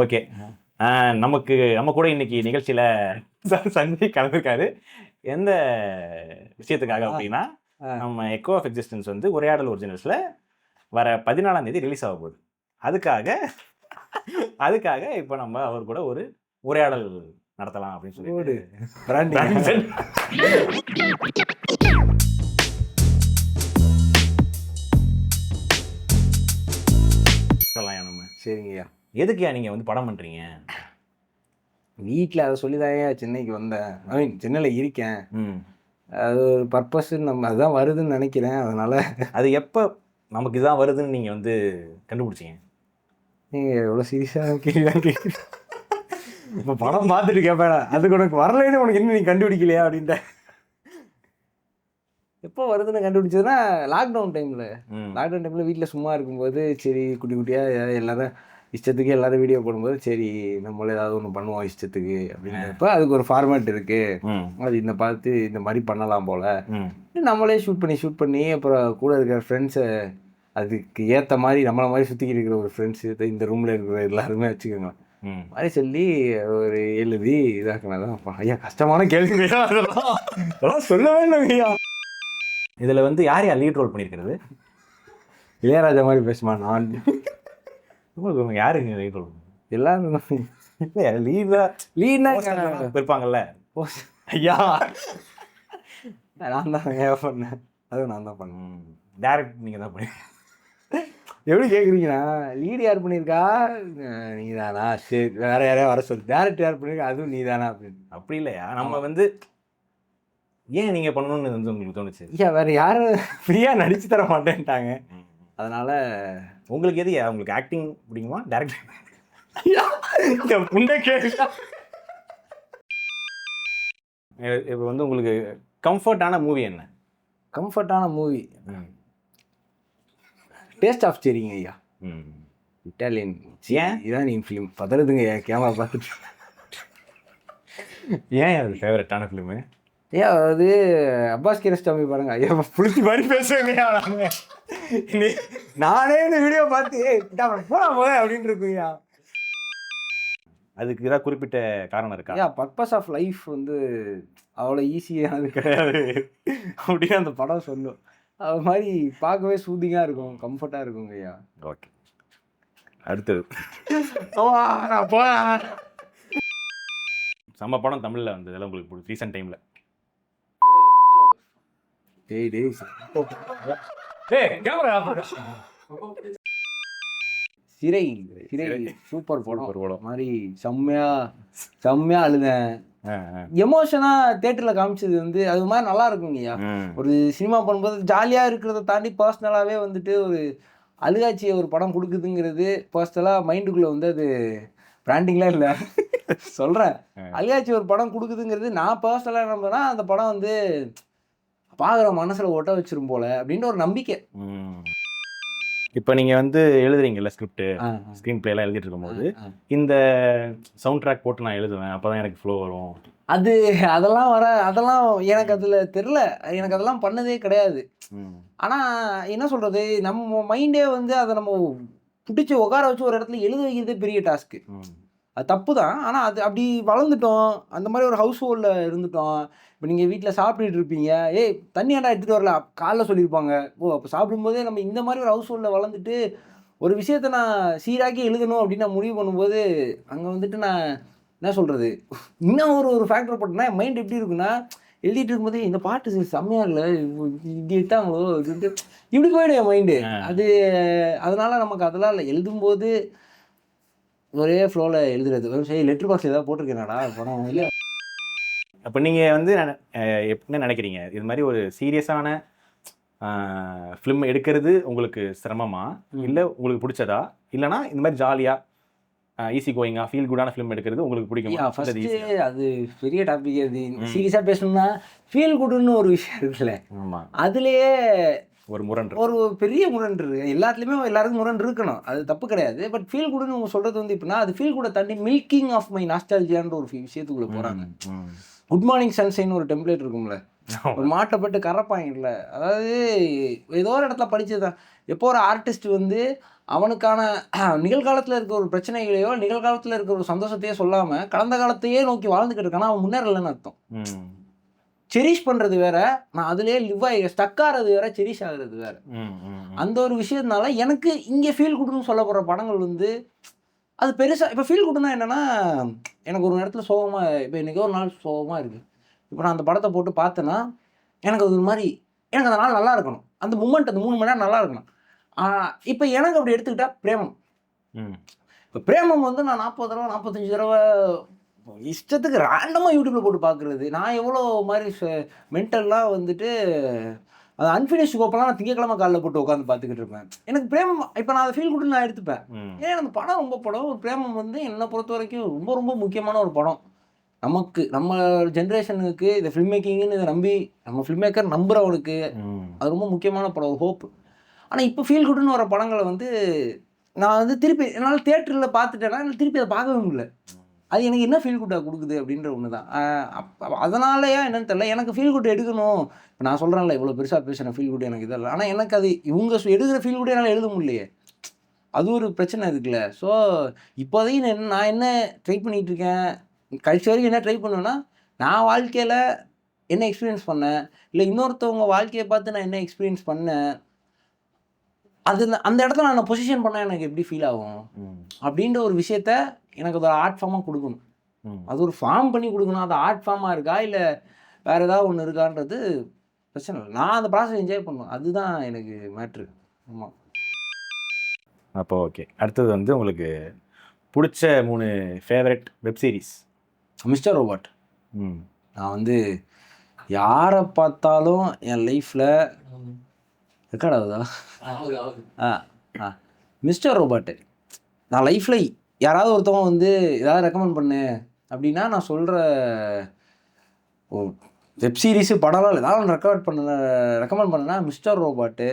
Okay, நம்ம கூட இன்னைக்கு நிகழ்ச்சியில சஞ்சய் கலந்துருக்காரு. எந்த விஷயத்துக்காக அப்படின்னா, நம்ம எக்கோ ஆஃப் எக்ஸிஸ்டன்ஸ் வந்து உரையாடல் ஒரிஜினல்ஸ்ல வர 14ஆம் தேதி ரிலீஸ் ஆக போகுது. அதுக்காக இப்போ நம்ம அவர் கூட ஒரு உரையாடல் நடத்தலாம் அப்படின்னு சொல்லி நம்ம. சரிங்கய்யா. எதுக்குயா நீங்க வந்து படம் பண்றீங்க? வீட்டில் அதை சொல்லிதாங்க சென்னைக்கு வந்தேன். சென்னையில் இருக்கேன். அது ஒரு பர்பஸ், நம்ம அதுதான் வருதுன்னு நினைக்கிறேன். அதனால அது எப்போ நமக்கு இதுதான் வருதுன்னு நீங்கள் வந்து கண்டுபிடிச்சிங்க? நீங்கள் எவ்வளோ சீரியஸாக கேள்வி இப்போ படம் பார்த்துட்டு கேட்பேன், அதுக்கு உனக்கு வரலைன்னு உனக்கு இன்னும் நீ கண்டுபிடிக்கலையா அப்படின்ட்டு. எப்போ வருதுன்னு கண்டுபிடிச்சதுன்னா லாக்டவுன் டைமில் வீட்டில் சும்மா இருக்கும்போது சரி குட்டி குட்டியாக எல்லாரும் இஷ்டத்துக்கு எல்லாரும் வீடியோ போடும்போது சரி நம்மள ஏதாவது ஒன்று பண்ணுவோம் இஷ்டத்துக்கு அப்படின்றப்ப அதுக்கு ஒரு ஃபார்மேட் இருக்குது. அது இந்த பார்த்து இந்த மாதிரி பண்ணலாம் போல் நம்மளே ஷூட் பண்ணி அப்புறம் கூட இருக்கிற ஃப்ரெண்ட்ஸை அதுக்கு ஏற்ற மாதிரி நம்மளை மாதிரி சுற்றிக்கிட்டு இருக்கிற ஒரு ஃப்ரெண்ட்ஸு இந்த ரூமில் இருக்கிற எல்லாருமே வச்சுக்கோங்க மாதிரி சொல்லி ஒரு எழுதி இதாக்குனதான். ஐயா கஷ்டமான கேள்விங்கய்யா, அதெல்லாம் சொல்லவே இல்லைங்கய்யா. இதில் வந்து யார் லீட் ரோல் பண்ணியிருக்கிறது? இளையராஜா மாதிரி பேசுமா நான் யாருங்க லீட் ரோல்? எல்லாரும் லீட்னா இருப்பாங்கல்ல. ஐயா நான் தான் பண்ணேன், அதுவும் நான் தான் பண்ணேன். டேரக்ட் நீங்கள் தான் பண்ணி எப்படி கேட்குறீங்கன்னா லீடு யார் பண்ணியிருக்கா? நீ தானா? சரி வேற யாரையா வர சொல்லு. டேரக்ட் யார் பண்ணியிருக்கா? அதுவும் நீ தானா அப்படின்னு. அப்படி இல்லையா, நம்ம வந்து ஏன் நீங்கள் பண்ணணும்னு வந்து உங்களுக்கு தோணுச்சு? ஐயா வேறு யாரும் ஃப்ரீயாக நடிச்சு தர மாட்டேன்ட்டாங்க. அதனால் உங்களுக்கு எது உங்களுக்கு ஆக்டிங் பிடிக்குமா டேரக்ட்? இப்போ வந்து உங்களுக்கு கம்ஃபர்டான மூவி என்ன? கம்ஃபர்டான மூவி டேஸ்ட் ஆஃப் செரிங்க ஐயா. இட்டாலியன் ஈரானியன் ஃபிலிம் பதறதுங்க ஐயா கேமரா பார்த்துட்டு. ஏன் அது ஃபேவரட்டான ஃபிலிமு? ஐயா அது அப்பாஸ் கியாஸ்டாமி பாருங்க ஐயா, புளிச்சி மாதிரி பேசுவேங்கய்யா. நானே இந்த வீடியோ பார்த்து போகலாம் அப்படின்னு இருக்குங்கய்யா. அதுக்கு ஏதாவது குறிப்பிட்ட காரணம் இருக்கா? ஐயா பர்பஸ் ஆஃப் லைஃப் வந்து அவ்வளோ ஈஸியானது கிடையாது அப்படின்னு அந்த படம் சொல்லும். அது மாதிரி பார்க்கவே சூதிங்காக இருக்கும், கம்ஃபர்ட்டாக இருக்குங்க ஐயா. ஓகே, அடுத்தது செம்ம படம் தமிழில் வந்தது எல்லாம் உங்களுக்கு பிடிச்சி ரீசெண்ட் டைமில்? சிறை சூப்பர் படம் மாதிரி செம்மையா அழுதேன். எமோஷனா தியேட்டர்ல காமிச்சது வந்து அது மாதிரி நல்லா இருக்குங்கய்யா. ஒரு சினிமா பண்ணும்போது ஜாலியா இருக்கிறத தாண்டி பர்சனலாவே வந்துட்டு ஒரு அழுகாட்சியை ஒரு படம் கொடுக்குதுங்கிறது பர்சனலா மைண்டுக்குள்ள வந்து அது பிராண்டிங்லாம் இல்லை சொல்றேன். அழுகாட்சி ஒரு படம் கொடுக்குதுங்கிறது நான் பர்சனலா நம்புறேன்னா அந்த படம் வந்து பார்க்குற மனசில் ஒட்ட வச்சிரும் போல அப்படின்ற ஒரு நம்பிக்கை. இப்போ நீங்கள் வந்து எழுதுறீங்கல்ல ஸ்க்ரீன் பிளேலாம் எழுதிட்டு இருக்கும்போது இந்த சவுண்ட் ட்ராக் போட்டு நான் எழுதுவேன், அப்போ தான் எனக்கு ஃப்ளோ வரும். அதெல்லாம் எனக்கு அதில் தெரில, எனக்கு அதெல்லாம் பண்ணதே கிடையாது. ஆனால் என்ன சொல்கிறது, நம்ம மைண்டே வந்து அதை நம்ம பிடிச்சி உட்கார வச்சு ஒரு இடத்துல எழுத வைக்கிறதே பெரிய டாஸ்க்கு. அது தப்பு தான். ஆனால் அது அப்படி வளர்ந்துட்டோம், அந்த மாதிரி ஒரு ஹவுஸ் ஹோல்டில் இருந்துட்டோம். இப்போ நீங்கள் வீட்டில் சாப்பிட்டுட்டு இருப்பீங்க, தண்ணி ஏன்டா எடுத்துகிட்டு வரல காலைல சொல்லியிருப்பாங்க. அப்போ சாப்பிடும்போதே நம்ம இந்த மாதிரி ஒரு ஹவுஸ் ஹோல்டில் வளர்ந்துட்டு ஒரு விஷயத்த நான் சீராக்கி எழுதணும் அப்படின்னு நான் முடிவு பண்ணும்போது அங்கே வந்துட்டு நான் என்ன சொல்கிறது, இன்னும் ஒரு ஃபேக்டர் போட்டேன்னா என் மைண்ட் எப்படி இருக்குன்னா, எழுதிட்டு இருக்கும்போதே இந்த பாட்டு செம்மையாக இல்லை இப்படி எடுத்தாங்களோ இப்படி போயிடும் என் மைண்டு. அதனால் நமக்கு அதெல்லாம் இல்லை. எழுதும்போது ஒரே ஃப்ளோவில் எழுதுறது. சரி லெட்டர் பாக்ஸ் ஏதாவது போட்டிருக்கேனாடா படம் இல்லை. அப்போ நீங்கள் வந்து என்ன நினைக்கிறீங்க, இது மாதிரி ஒரு சீரியஸான ஃபிலிம் எடுக்கிறது உங்களுக்கு சிரமமா, இல்லை உங்களுக்கு பிடிச்சதா, இல்லைனா இந்த மாதிரி ஜாலியாக ஈஸி கோயிங்காக ஃபீல் குடான ஃபிலிம் எடுக்கிறது உங்களுக்கு பிடிக்குமா? ஃபஸ்ட்டு அது பெரிய டாபிக். அது சீரியஸாக பேசணும்னா ஃபீல் குடுன்னு ஒரு விஷயம் இருக்குல்ல. ஆமாம், அதுலேயே ஒரு பெரிய முரண் இருக்கு. எல்லாத்துலேயுமே எல்லாருக்கும் முரண் இருக்கணும், அது தப்பு கிடையாது. பட் ஃபீல் குடுன்னு அவங்க சொல்கிறது வந்து எப்படின்னா, அது ஃபீல் கூட தாண்டி மில்கிங் ஆஃப் மை நாஸ்டால்ஜியான்ற ஒரு விஷயத்துக்குள்ளே போகிறாங்க. குட் மார்னிங் சன்ஷைன் ஒரு டெம்ப்ளேட் இருக்கும்ல, ஒரு மாட்டப்பட்டு கரப்பாங்கல்ல. அதாவது ஏதோ ஒரு இடத்துல படிச்சதுதான். எப்போ ஒரு ஆர்டிஸ்ட் வந்து அவனுக்கான நிகழ்காலத்தில் இருக்க ஒரு பிரச்சனைகளையோ நிகழ்காலத்தில் இருக்க ஒரு சந்தோஷத்தையோ சொல்லாமல் கடந்த காலத்தையே நோக்கி வாழ்ந்துக்கிட்டு இருக்கானா அவன் முன்னேறலைன்னு அர்த்தம். செரிஷ் பண்ணுறது வேற, நான் அதுலேயே லிவ் ஆகி ஸ்டக் ஆகிறது வேற, செரிஷ் ஆகுறது வேற. அந்த ஒரு விஷயத்தினால எனக்கு இங்கே ஃபீல் குட்னு சொல்லப்படுற படங்கள் வந்து அது பெருசாக இப்போ ஃபீல் குட்னா என்னென்னா, எனக்கு ஒரு நேரத்தில் சோகமாக, இப்போ இன்றைக்கி ஒரு நாள் சோகமாக இருக்குது, இப்போ நான் அந்த படத்தை போட்டு பார்த்தேன்னா எனக்கு அது ஒரு மாதிரி எனக்கு அந்த நாள் நல்லா இருக்கணும், அந்த மூமெண்ட் அந்த 3 மணி நேரம் நல்லா இருக்கணும். இப்போ எனக்கு அப்படி எடுத்துக்கிட்டா பிரேமம். இப்போ பிரேமம் வந்து நான் 40 தடவை 45 தடவை இஷ்டத்துக்கு ரேண்டமாக யூடியூப்பில் போட்டு பார்க்குறது. நான் எவ்வளோ மாதிரி மென்டல்லாம் வந்துட்டு அது அன்ஃபினிஷ் கோப்பெல்லாம் நான் திங்கக்கிழமை காலையில் போட்டு உட்காந்து பார்த்துக்கிட்டு இருப்பேன். எனக்கு பிரேமம் இப்போ நான் அதை ஃபீல் குட்னு நான் எடுத்துப்பேன். ஏன் அந்த படம் ரொம்ப படம் ஒரு பிரேமம் வந்து என்னை பொறுத்த வரைக்கும் ரொம்ப ரொம்ப முக்கியமான ஒரு படம். நமக்கு நம்ம ஜென்ரேஷனுக்கு இந்த ஃபில்ம் மேக்கிங்னு இதை நம்பி நம்ம ஃபில்ம் மேக்கர் நம்புகிறவனுக்கு அது ரொம்ப முக்கியமான படம், ஒரு ஹோப். ஆனால் இப்போ ஃபீல் குட்னு வர படங்களை வந்து நான் வந்து திருப்பி என்னால் தியேட்டரில் பார்த்துட்டேன்னா என்னால் திருப்பி அதை பார்க்கவே முடியல. அது எனக்கு என்ன ஃபீல் குட்டாக கொடுக்குது அப்படின்ற ஒன்று தான். அதனாலயா என்னன்னு தெரியல, எனக்கு ஃபீல் குட் எடுக்கணும். இப்போ நான் சொல்கிறேன்ல இவ்வளோ பெருசாக பேசுகிறேன் ஃபீல் குட் எனக்கு இதெல்லாம், ஆனால் எனக்கு அது இவங்க எடுக்கிற ஃபீல் குட் என்னால் எழுத முடியலையே, அது ஒரு பிரச்சனை இருக்குல்ல. ஸோ இப்போதைக்கு நான் என்ன ட்ரை பண்ணிகிட்டு இருக்கேன், கடைசி வரைக்கும் என்ன ட்ரை பண்ணுவேன்னா, நான் வாழ்க்கையில் என்ன எக்ஸ்பீரியன்ஸ் பண்ணேன், இல்லை இன்னொருத்தவங்க வாழ்க்கையை பார்த்து நான் என்ன எக்ஸ்பீரியன்ஸ் பண்ணேன், அது அந்த இடத்துல நான் பொசிஷன் பண்ணால் எனக்கு எப்படி ஃபீல் ஆகும் அப்படின்ற ஒரு விஷயத்த எனக்கு ஒரு ஆர்ட் ஃபார்மாக கொடுக்கணும். அது ஒரு ஃபார்ம் பண்ணி கொடுக்கணும். அது ஆர்ட் ஃபார்மாக இருக்கா இல்லை வேறு ஏதாவது ஒன்று இருக்கான்றது பிரச்சனை இல்லை. நான் அந்த ப்ராசஸ் என்ஜாய் பண்ணுவேன், அதுதான் எனக்கு மேட்ரு. ஆமாம். அப்போ ஓகே, அடுத்தது வந்து உங்களுக்கு பிடிச்ச 3 favourite web series. Mister robot. நான் வந்து யாரை பார்த்தாலும் என் லைஃப்பில் ரெக்கார்ட் ஆகுதா? மிஸ்டர் ரோபோட்டு நான் லைஃப்பில் யாராவது ஒருத்தவங்க வந்து ஏதாவது ரெக்கமெண்ட் பண்ணு அப்படின்னா நான் சொல்கிற வெப் சீரிஸு படம்லாம் ஏதாவது ரெக்கமெண்ட் பண்ணேன்னா மிஸ்டர் ரோபோட்டு.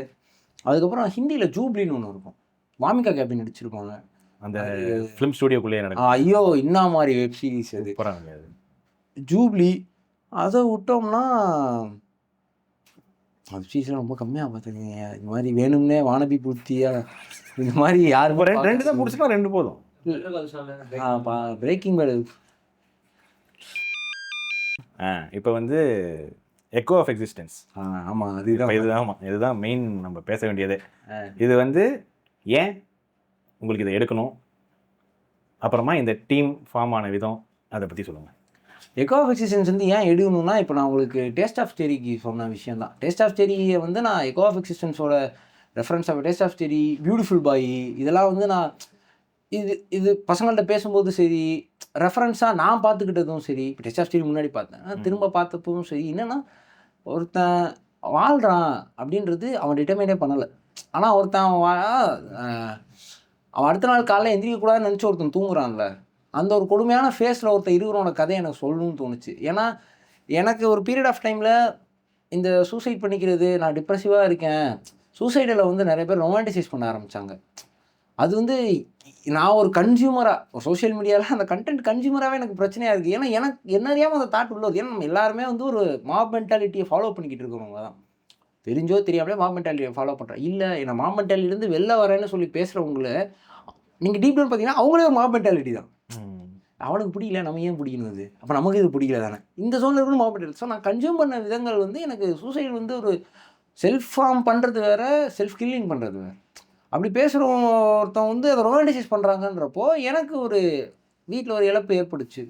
அதுக்கப்புறம் ஹிந்தியில் ஜூப்ளின்னு ஒன்று இருக்கும், வாமிகா கேபின் நடிச்சிருப்பாங்க, அந்த ஃபிலிம் ஸ்டுடியோக்குள்ளேயே நடக்கும். ஐயோ என்ன மாதிரி வெப் சீரிஸ் அது, ஜூப்ளி. அதை விட்டோம்னா வெப் சீரிஸ்லாம் ரொம்ப கம்மியாக பார்த்துருக்கீங்க. இது மாதிரி வேணும்னே வானபி பூர்த்தியா இந்த மாதிரி யாருக்கும் 2 தான் பிடிச்சினா 2 போதும். Braking pad. இப்போ வந்து எக்கோ ஆஃப் எக்ஸிஸ்டன்ஸ். ஆமாம், இதுதான் மெயின் நம்ம பேச வேண்டியது. இது வந்து ஏன் உங்களுக்கு இதை எடுக்கணும், அப்புறமா இந்த டீம் ஃபார்ம் ஆன விதம், அதை பற்றி சொல்லுங்கள். எக்கோ ஆஃப் எக்ஸிஸ்டன்ஸ் வந்து ஏன் எடுக்கணும்னா, இப்போ நான் உங்களுக்கு டேஸ்ட் ஆஃப் ஸ்டெரிக்கு சொன்ன விஷயம் தான். டேஸ்ட் ஆஃப் ஸ்டெரியை வந்து நான் எக்கோ ஆஃப் எக்ஸிஸ்டன்ஸோட ரெஃபரன்ஸாக taste of story, beautiful boy, இதெல்லாம் வந்து நான் இது பசங்கள்கிட்ட பேசும்போது சரி, ரெஃபரன்ஸாக நான் பார்த்துக்கிட்டதும் சரி, இப்போ டேஸ்ட் ஆஃப் ஸ்டெரி முன்னாடி பார்த்தேன், திரும்ப பார்த்தப்பவும் சரி, என்னென்னா ஒருத்தன் வாழ்கிறான் அப்படின்றது அவன் டிட்டர்மைனே பண்ணலை. ஆனால் ஒருத்தன் அவன் அடுத்த நாள் காலையில் எந்திரிக்கக்கூடாதுன்னு நினச்சி ஒருத்தன் தூங்குறான்ல, அந்த ஒரு கொடுமையான ஃபேஸில் ஒருத்தன் இருக்கிறவனோட கதையை எனக்கு சொல்லணும்னு தோணுச்சு. ஏன்னா எனக்கு ஒரு பீரியட் ஆஃப் டைமில் இந்த சூசைட் பண்ணிக்கிறது, நான் டிப்ரெசிவாக இருக்கேன், சூசைடில் வந்து நிறைய பேர் ரொமான்டிசைஸ் பண்ண ஆரம்பித்தாங்க. அது வந்து நான் ஒரு கன்சியூமராக சோஷியல் மீடியாவில் அந்த கண்டென்ட் கன்சியூமராகவே எனக்கு பிரச்சனையாக இருக்குது. ஏன்னா எனக்கு என்ன அறியாமல் அந்த தாட் உள்ளது. ஏன்னா நம்ம எல்லாருமே வந்து ஒரு மாப் மென்டாலிட்டியை ஃபாலோ பண்ணிக்கிட்டு இருக்கிறவங்க தான், தெரிஞ்சோ தெரியாமலே மாப் மென்டாலிட்டியை ஃபாலோ பண்ணுறேன். இல்லை நான் மாப் மென்டாலிட்டிலேருந்து வெளில வரேன்னு சொல்லி பேசுகிறவங்கள நீங்கள் டீப் டவுன் பார்த்தீங்கன்னா அவங்களே ஒரு மாப் மென்டாலிட்டி தான். அவனுக்கு பிடிக்கல, நம்ம ஏன் பிடிக்கணும், அது அப்போ நமக்கு இது பிடிக்கல தானே, இந்த சோனில் இருக்கணும் மாப் மென்டாலிட்டி. ஸோ நான் கன்சியூம் பண்ண விதங்கள் வந்து எனக்கு சூசைட் வந்து ஒரு செல்ஃப் ஃபார்ம் பண்ணுறது வேறு, செல்ஃப் கில்லிங் பண்ணுறது வேறு. அப்படி பேசுகிறவங்க ஒருத்தவங்க வந்து அதை ரொமான்டிசைஸ் பண்ணுறாங்கன்றப்போ எனக்கு ஒரு வீட்டில் ஒரு இழப்பு ஏற்படுச்சு.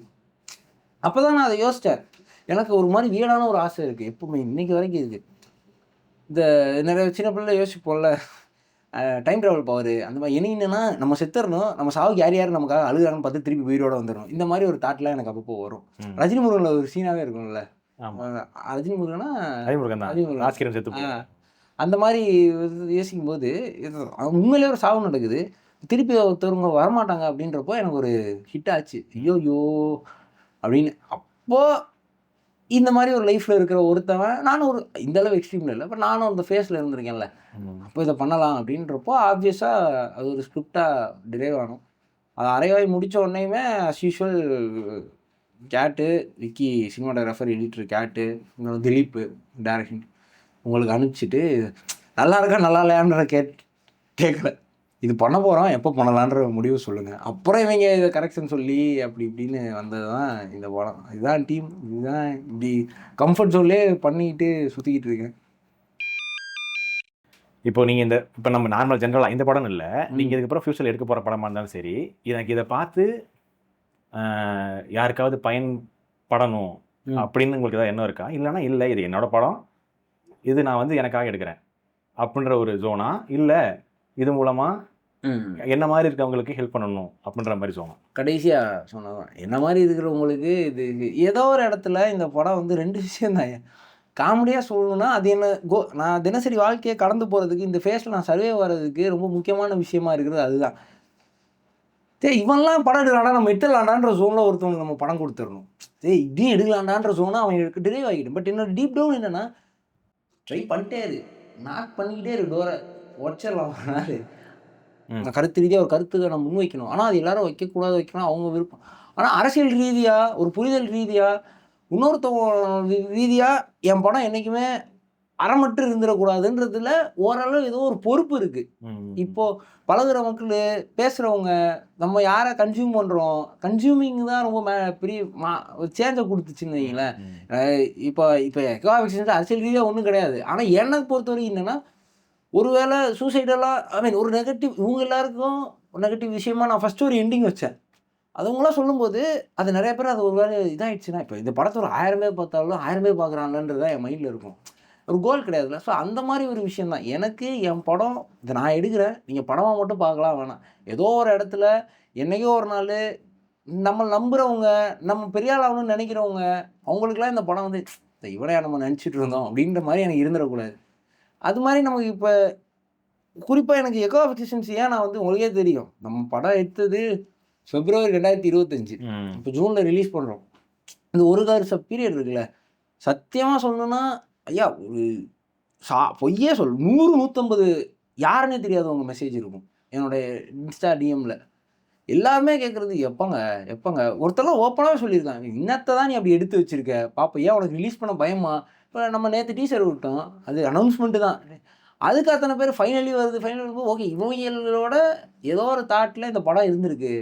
அப்போ தான் நான் அதை யோசித்தேன். எனக்கு ஒரு மாதிரி வீடான ஒரு ஆசை இருக்குது எப்பவுமே, இன்றைக்கி வரைக்கும் இருக்குது. இந்த நிறைய சின்ன பிள்ளை யோசிப்போம்ல, டைம் ட்ராவல் பவர் அந்த மாதிரி. என்னன்னா நம்ம செத்துறணும், நம்ம சாவுக்கு யார் நமக்காக அழுகிறான்னு பார்த்து திருப்பி உயிரோட வந்துடணும், இந்த மாதிரி ஒரு தாட்லாம் எனக்கு அப்பப்போ வரும். ரஜினி முருகனில் ஒரு சீனாகவே இருக்கும்ல, ரஜினி முருகனா அந்த மாதிரி யோசிக்கும்போது உண்மையிலே ஒரு சாவு நடக்குது, திருப்பி ஒருத்தவங்க வரமாட்டாங்க அப்படின்றப்போ எனக்கு ஒரு ஹிட் ஆச்சு. ஐயோ அப்படின்னு. அப்போது இந்த மாதிரி ஒரு லைஃப்பில் இருக்கிற ஒருத்தவன், நானும் ஒரு இந்தளவு எக்ஸ்ட்ரீமில் இல்லை, பட் நானும் அந்த ஃபேஸில் இருந்திருக்கேன்ல, அப்போ இதை பண்ணலாம் அப்படின்றப்போ ஆப்வியஸாக அது ஒரு ஸ்கிரிப்டாக டிரைவ் ஆகும். அது அரைவாய் முடித்த உடனேயுமே அஸ் யூஷுவல் கேட்டு, விக்கி சினிமாட்டோகிராஃபர், எடிட்டர் கேட்டு, இன்னொரு திலீப் டைரக்ஷன் உங்களுக்கு அனுப்பிச்சிட்டு நல்லா இருக்கா நல்லா இல்லையான்ற கேட்கல. இது பண்ண போகிறோம், எப்போ பண்ணலான்ற முடிவு சொல்லுங்கள். அப்புறம் இவங்க இதை கரெக்ஷன் சொல்லி அப்படி இப்படின்னு வந்தது தான் இந்த படம். இதுதான் டீம், இதுதான் இப்படி கம்ஃபர்ட் ஜோன்லேயே பண்ணிக்கிட்டு சுற்றிக்கிட்டு இருக்கேன். இப்போ நீங்கள் இப்போ நம்ம நார்மல் ஜென்ரலாக இந்த படம் இல்லை, நீங்கள் இதுக்கப்புறம் ஃபியூச்சரில் எடுக்க போகிற படமாக இருந்தாலும் சரி, எனக்கு இதை பார்த்து யாருக்காவது பயன்படணும் அப்படின்னு உங்களுக்கு ஏதாவது எண்ணம் இருக்கா? இல்லைன்னா இல்லை இது என்னோட படம், இது நான் வந்து எனக்காக எடுக்கிறேன் அப்படின்ற ஒரு ஜோனா, இல்லை இது மூலமாக என்ன மாதிரி இருக்கவங்களுக்கு ஹெல்ப் பண்ணணும் அப்படின்ற மாதிரி ஜோனா? கடைசியாக சொன்னதான், என்ன மாதிரி இருக்கிறவங்களுக்கு இது ஏதோ ஒரு இடத்துல இந்த படம் வந்து 2 விஷயம் தான். காமெடியாக சொல்லணும்னா அது என்ன நான் தினசரி வாழ்க்கையை கடந்து போகிறதுக்கு, இந்த ஃபேஸில் நான் சர்வே வர்றதுக்கு ரொம்ப முக்கியமான விஷயமா இருக்கிறது அதுதான். இவன்லாம் படம் எடுக்கலாண்டா, நம்ம எடுத்துடலாண்டான்ற ஜோனில் ஒருத்தவங்க நம்ம படம் கொடுத்துடணும். இப்படியும் எடுக்கலாண்டான்ற ஜோனை அவன் டிரைவ் ஆகிடும். பட் என்னோட டீப் டவுன் என்னென்னா, ட்ரை பண்ணிட்டே இரு, நாக் பண்ணிக்கிட்டே இரு, டோரை உடச்சிடலாம் ஒரு நாள். நான் கருத்து ரீதியாக ஒரு கருத்துக்கு நான் முன் வைக்கணும். ஆனால் அது எல்லாரும் வைக்கக்கூடாது, வைக்கணும் அவங்க விருப்பம். ஆனால் அரசியல் ரீதியாக, ஒரு புரிதல் ரீதியாக, இன்னொருத்தவங்க ரீதியாக என் படம் என்றைக்குமே அறமற்று இருந்துடக்கூடாதுன்றதுல ஓரளவு ஏதோ ஒரு பொறுப்பு இருக்குது. இப்போது பழகுற மக்கள், பேசுகிறவங்க, நம்ம யாரை கன்சியூம் பண்ணுறோம், கன்சியூமிங் தான் ரொம்ப பெரிய சேஞ்சை கொடுத்துச்சுன்னு வைங்களேன். இப்போ எக்கனாமிக்ஸ் அரசியல் ரீதியாக ஒன்றும் கிடையாது. ஆனால் என்னை பொறுத்த வரைக்கும் என்னென்னா, ஒருவேளை சூசைடெல்லாம் ஒரு நெகட்டிவ், இவங்க எல்லாருக்கும் ஒரு நெகட்டிவ் விஷயமா நான் ஃபஸ்ட்டு ஒரு எண்டிங் வச்சேன். அதுவங்களாம் சொல்லும்போது அது நிறைய பேர் அது ஒரு வேலை இதாகிடுச்சுன்னா, இப்போ இந்த படத்தை ஒரு 1000 பேர் பார்த்தாலும் 1000 பேர் பார்க்குறாங்கன்றது தான் என் மைண்டில் இருக்கும். ஒரு கோல் கிடையாதுல்ல. ஸோ அந்த மாதிரி ஒரு விஷயம் தான் எனக்கு. என் படம் இதை நான் எடுக்கிறேன், நீங்கள் படமாக மட்டும் பார்க்கலாம் வேணாம். ஏதோ ஒரு இடத்துல என்றைக்கோ ஒரு நாள் நம்ம நம்புகிறவங்க, நம்ம பெரிய ஆள் ஆகணும்னு நினைக்கிறவங்க, அவங்களுக்குலாம் இந்த படம் வந்து இவனையா நம்ம நினச்சிட்டு இருந்தோம் அப்படின்ற மாதிரி எனக்கு இருந்துடக்கூடாது. அது மாதிரி நமக்கு இப்போ குறிப்பாக எனக்கு எக்கோ எஃபிஷியன்சி ஏன் நான் வந்து உங்களுக்கே தெரியும், நம்ம படம் எடுத்தது February 2025, இப்போ ஜூனில் ரிலீஸ் பண்ணுறோம். இந்த ஒரு வருஷ பீரியட் இருக்குல்ல, சத்தியமாக சொல்லணுன்னா ஐயா ஒரு பொய்யே 100 150 யாருன்னே தெரியாதவங்க மெசேஜ் இருக்கும் என்னோடய இன்ஸ்டா டிஎம்மில். எல்லாருமே கேட்குறது எப்போங்க ஒருத்தரெல்லாம் ஓப்பனாகவே சொல்லியிருக்காங்க, இன்னத்தை தான் நீ அப்படி எடுத்து வச்சுருக்க பாப்பா, ஏன் உனக்கு ரிலீஸ் பண்ண பயமா? இப்போ நம்ம நேற்று டீசர் விட்டோம், அது அனௌன்ஸ்மெண்ட்டு தான். அதுக்கு அத்தனை பேர் ஃபைனலி வருது ஓகே, இவங்களோட ஏதோ ஒரு தாட்டில் இந்த படம் இருந்திருக்கு.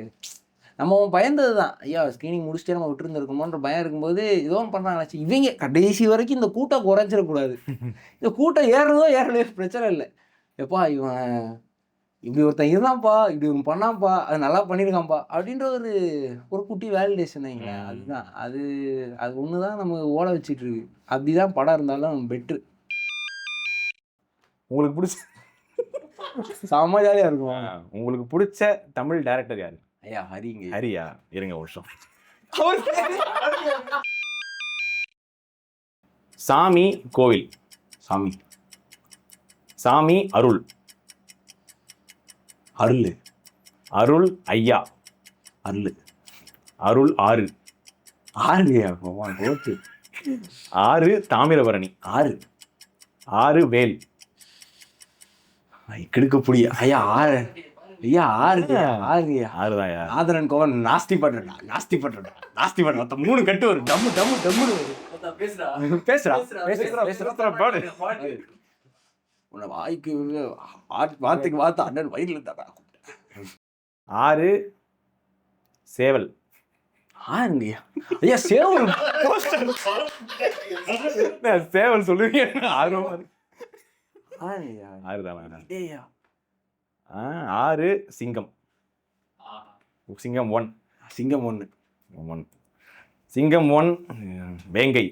நம்ம பயந்தது தான், ஐயா ஸ்க்ரீனிங் முடிச்சுட்டே நம்ம விட்டுருந்துருக்கோமோன்ற பயம் இருக்கும்போது ஏதோ ஒன்று பண்ணுறாங்களாச்சு. இவங்க கடைசி வரைக்கும் இந்த கூட்டம் குறைஞ்சிடக்கூடாது, இந்த கூட்டம் ஏறலையோ பிரச்சனை இல்லை. எப்பா இவன் இப்படி ஒருத்தன் இருந்தான்ப்பா, இப்படி ஒன்று பண்ணான்ப்பா, அது நல்லா பண்ணியிருக்கான்ப்பா அப்படின்ற ஒரு குட்டி வேலிடேஷன் வைங்களேன். அதுதான் அது ஒன்று தான் நம்ம ஓட வச்சுட்டு இருக்கு. அப்படி தான் படம் இருந்தாலும் பெட்ரு. உங்களுக்கு பிடிச்ச செம்ம ஜாலியாக இருக்கும். உங்களுக்கு பிடிச்ச தமிழ் டைரக்டர் யாரு? ஐயா ஹரிங்க. ஹரியா? இருங்க ஒரு வருஷம். சாமி கோவில். சாமி அருள். அருள் ஐயா. அருள் ஆறு. ஆறு தாமிரபரணி. ஆறு வேல். கிடுக்க புடிய ஐயா ஆறுதான். ஆதரன் கோவன் நாஸ்தி பண்றா 3 கட்டு ஒரு டம்மு பேசுறா உன்னை வாய்க்கு வார்த்தைக்கு வார்த்தை அண்ணன் வயிறுல இருந்தா. ஆறு சேவல். ஆறுங்கய்யா ஐயா சேவல் சேவல் சொல்லுவீங்க. ஆறு சிங்கம். சிங்கம் 1. சிங்கம் 1 வேங்கை.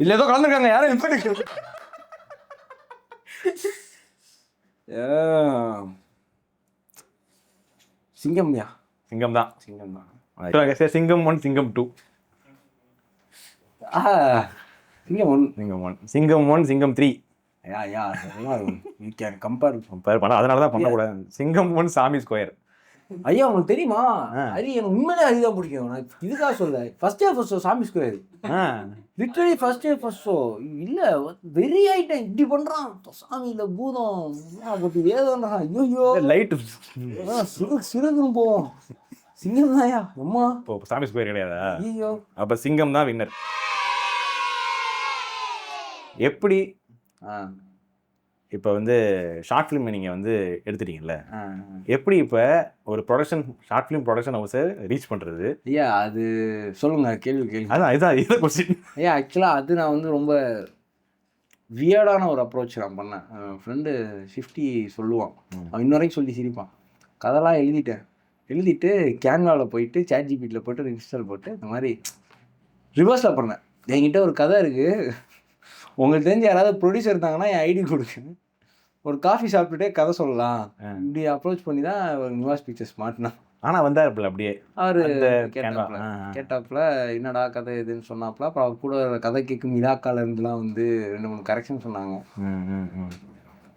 இல்ல ஏதோ கலந்துருக்காங்க யாரும். சிங்கம் தான். சிங்கம் 1 சிங்கம் 2. சிங்கம் 1 சிங்கம் 3. கம்பேர் பண்ண அதனாலதான் பண்ணக்கூடாது. சிங்கம் 1 சாமி ஸ்கொயர். ஐயா உங்களுக்கு தெரியுமா, ஹரி எனக்கு உண்மையிலே ஹரிதான் பிடிக்கும். நான் இதுக்காக சொல்ல ஃபர்ஸ்ட் ஷோ சாமி ஸ்கொயர் லிட்டரலி ஃபர்ஸ்ட் ஷோ இல்லை வெறி ஆயிட்டேன். இப்படி பண்றான் சாமி இல்லை பூதம் அப்படி வேதம்ன்றான். ஐயோ லைட் சிறகுன்னு போவோம். சிங்கம் தான்யா அம்மா. இப்போ சாமி ஸ்கொயர் கிடையாதா? ஐயோ அப்ப சிங்கம் தான் வின்னர். எப்படி இப்போ வந்து ஷார்ட் ஃபிலிம் நீங்கள் வந்து எடுத்துட்டீங்கல்ல, எப்படி இப்போ ஒரு ஷார்ட் ஃபிலிம் ப்ரொடக்ஷன் ஹவுஸை ரீச் பண்ணுறது? ஐயா அது சொல்லுங்க, கேள்வி. இதுதான் கொஸ்டின். ஐயா ஆக்சுவலாக அது நான் வந்து ரொம்ப வியர்டான ஒரு அப்ரோச் நான் பண்ணேன். ஃப்ரெண்டு ஷிஃப்டி சொல்லுவான், அவன் இன்ன வரைக்கும் சொல்லி சிரிப்பான். கதைலாம் எழுதிட்டு கேன்வாவில் போயிட்டு ChatGPTயில் போட்டு இன்ஸ்டால் போட்டு இந்த மாதிரி ரிவர்ஸில் பண்ணேன். என்கிட்ட ஒரு கதை இருக்குது, உங்களுக்கு தெரிஞ்சு யாராவது ப்ரொடியூசர் இருந்தாங்கன்னா என் ஐடி கொடுங்க, ஒரு காஃபி சாப்பிட்டுட்டே கதை சொல்லலாம், இப்படி அப்ரோச் பண்ணி தான் நிவாஸ் பிக்சர்ஸ் மாட்டினான். ஆனால் வந்தாருப்பில்ல அப்படியே அவர் கேட்டாப்புல என்னடா கதை இதுன்னு சொன்னாப்புல. அப்புறம் அவர் கூட கதை கேட்கும் இலாக்கால இருந்துலாம் வந்து 2-3 கரெக்ஷன் சொன்னாங்க.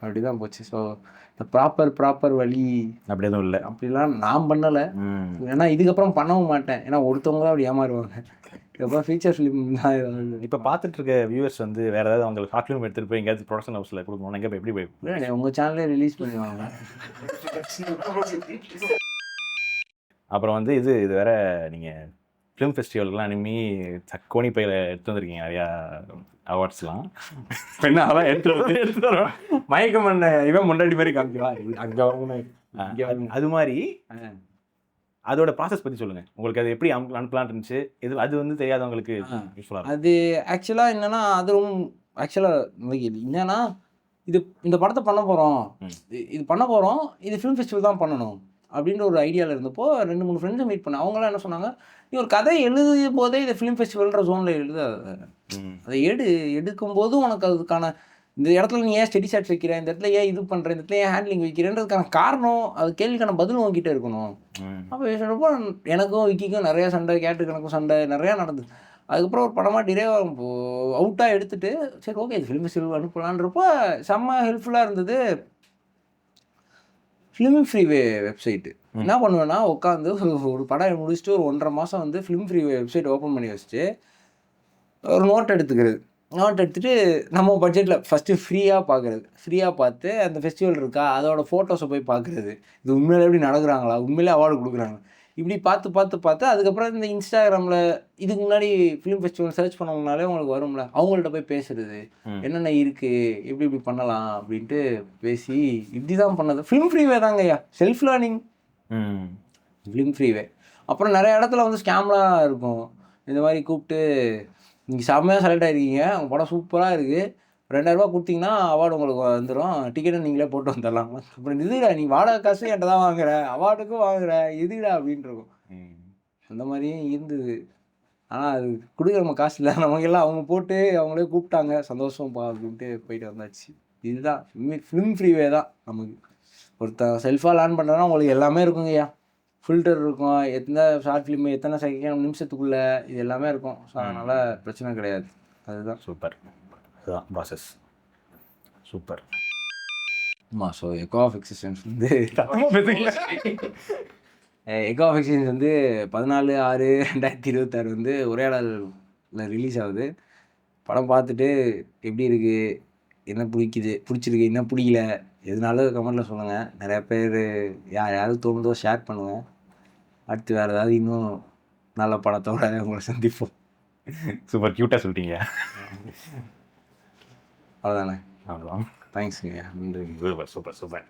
அப்படிதான் போச்சு. ஸோ இந்த ப்ராப்பர் வழி அப்படி எதுவும் இல்லை, அப்படிலாம் நான் பண்ணலை. ஏன்னா இதுக்கப்புறம் பண்ணவும் மாட்டேன், ஏன்னா ஒருத்தவங்க தான் அப்படி ஏமாறுவாங்க. இதுக்கப்புறம் ஃபீச்சர் ஃபிலிம் தான். இப்போ பார்த்துட்டு இருக்க வியூவர்ஸ் வந்து வேற ஏதாவது அவங்களுக்கு ஷார்ட் ஃபிலிம் எடுத்துகிட்டு போய் எங்கேயாவது ப்ரொடக்ஷன் ஹவுஸில் கொடுக்கணும், எங்கே போய் எப்படி போய் உங்கள் சேனலே ரிலீஸ் பண்ணுவாங்க. அப்புறம் வந்து இது வேற நீங்கள் ஃபிலிம் ஃபெஸ்டிவலுக்குலாம் அனுப்பி சக்கோனி பையில் எடுத்து வந்திருக்கீங்க நிறையா அவார்ட்ஸ்லாம். பெண்ணாலாம் எடுத்து வரோம் மயக்கம் இவன் முன்னாடி மாதிரி காமிக்கலாம் அங்கே அது மாதிரி அதோட ப்ராசஸ் பற்றி சொல்லுங்கள். உங்களுக்கு அது எப்படி அனுப்பலான் இருந்துச்சு, இது அது வந்து தெரியாதவங்களுக்கு யூஸ்ஃபுல்லாக. அது ஆக்சுவலாக என்னென்னா, அது ரொம்ப ஆக்சுவலாக என்னன்னா, இந்த படத்தை பண்ண போகிறோம், இது ஃபிலிம் ஃபெஸ்டிவல் தான் பண்ணணும் அப்படின்ற ஒரு ஐடியாவில் இருந்தப்போ 2-3 ஃப்ரெண்ட்ஸை மீட் பண்ணேன். அவங்களாம் என்ன சொன்னாங்க, நீ ஒரு கதை எழுதும் போதே இதை ஃபிலிம் ஃபெஸ்டிவல்ன்ற ஜோனில் எழுத, அதை எடுக்கும்போது உனக்கு அதுக்கான இந்த இடத்துல நீ ஏன் ஸ்டெடி ஷாட்ஸ் வைக்கிற, இந்த இடத்துல ஏன் இது பண்ணுற, இந்த இடத்துல ஏன் ஹேண்ட்லிங் வைக்கிறேன்றதுக்கான காரணம், அது கேள்விக்கான பதில் உங்ககிட்ட இருக்கணும். அப்போ சொல்கிறப்போ எனக்கும் விக்கிக்கும் நிறையா சண்டை, கேட்டுக்கணக்கும் சண்டை நிறையா நடந்தது. அதுக்கப்புறம் ஒரு படமாக டிரே அவுட்டாக எடுத்துகிட்டு சரி ஓகே இது ஃபிலிம் ஃபெஸ்டிவல் அனுப்பலான்றப்போ செம்ம ஹெல்ப்ஃபுல்லாக இருந்தது. ஃபிலிம் ஃப்ரீவே வெப்சைட்டு என்ன பண்ணுவேன்னா, உட்காந்து ஒரு படம் முடிச்சுட்டு ஒரு 1.5 மாதம் வந்து ஃபிலிம் ஃப்ரீவே வெப்சைட் ஓப்பன் பண்ணி வச்சுட்டு ஒரு நோட் எடுத்துகிட்டு நம்ம பட்ஜெட்டில் ஃபஸ்ட்டு ஃப்ரீயாக பார்த்து அந்த ஃபெஸ்டிவல் இருக்கா அதோட ஃபோட்டோஸை போய் பார்க்குறது, இது உண்மையிலே எப்படி நடக்கிறாங்களா, உண்மையிலே அவார்டு கொடுக்குறாங்க, இப்படி பார்த்து அதுக்கப்புறம் இந்த இன்ஸ்டாகிராமில் இதுக்கு முன்னாடி ஃபிலிம் ஃபெஸ்டிவல் சர்ச் பண்ணவங்கனாலே உங்களுக்கு வரும்ல, அவங்கள்ட்ட போய் பேசுறது, என்னென்ன இருக்குது எப்படி பண்ணலாம் அப்படின்ட்டு பேசி இப்படி தான் பண்ணது. ஃபிலிம் ஃப்ரீவே தாங்க ஐயா, செல்ஃப் லேர்னிங் ஃபிலிம் ஃப்ரீவே. அப்புறம் நிறைய இடத்துல வந்து ஸ்கேம்லாம் இருக்கும். இந்த மாதிரி கூப்பிட்டு நீங்கள் செம்மையாக செலக்ட் ஆகிருக்கீங்க, உங்கள் படம் சூப்பராக இருக்குது, 2000 ரூபா கொடுத்தீங்கன்னா அவார்டு உங்களுக்கு வந்துடும், டிக்கெட்டை நீங்களே போட்டு வந்துடலாம். அப்புறம் இதுடா நீ வாடகை காசு என்கிட்ட தான் வாங்குற, அவார்டுக்கும் வாங்குற, எதுடா அப்படின்ட்டு இருக்கும். அந்த மாதிரியும் இருந்தது. ஆனால் அது கொடுக்குற நம்ம காசு இல்லை, நமக்கெல்லாம் அவங்க போட்டு அவங்களே கூப்பிட்டாங்க, சந்தோஷம்ப்பா அப்படின்ட்டு போயிட்டு வந்தாச்சு. இதுதான் ஃபிலிம் ஃப்ரீவே தான். நமக்கு ஒருத்தன் செல்ஃபாக லேர்ன் பண்ணுறதுனா உங்களுக்கு எல்லாமே இருக்குங்கய்யா, ஃபில்டர் இருக்கும், எத்தனை ஷார்ட் ஃபிலிமு எத்தனை செகண்ட் நிமிஷத்துக்குள்ளே இது எல்லாமே இருக்கும். ஸோ அதனால் பிரச்சனை கிடையாது. அதுதான் சூப்பர், அதுதான் ப்ராசஸ் சூப்பர். ஆமாம். ஸோ எக்கோ ஆஃப் எக்ஸிஸ்டன்ஸ் வந்து எக்கோ ஆஃப் எக்ஸிஸ்டன்ஸ் வந்து 14/6/2026 வந்து உரையாடலில் ரிலீஸ் ஆகுது. படம் பார்த்துட்டு எப்படி இருக்குது, என்ன பிடிச்சிருக்கு, என்ன பிடிக்கல, எதுனாலும் கமெண்ட்டில் சொல்லுங்கள். நிறையா பேர் யாராவது தோணுதோ ஷேர் பண்ணுங்கள். அடுத்து வேறு ஏதாவது இன்னும் நல்ல படத்தோட உங்களை சந்திப்போம். சூப்பர் க்யூட்டாக சொல்லிட்டீங்க. அவ்வளோதானே, அவ்வளோதான். தேங்க்ஸுங்க. நன்றி. சூப்பர்.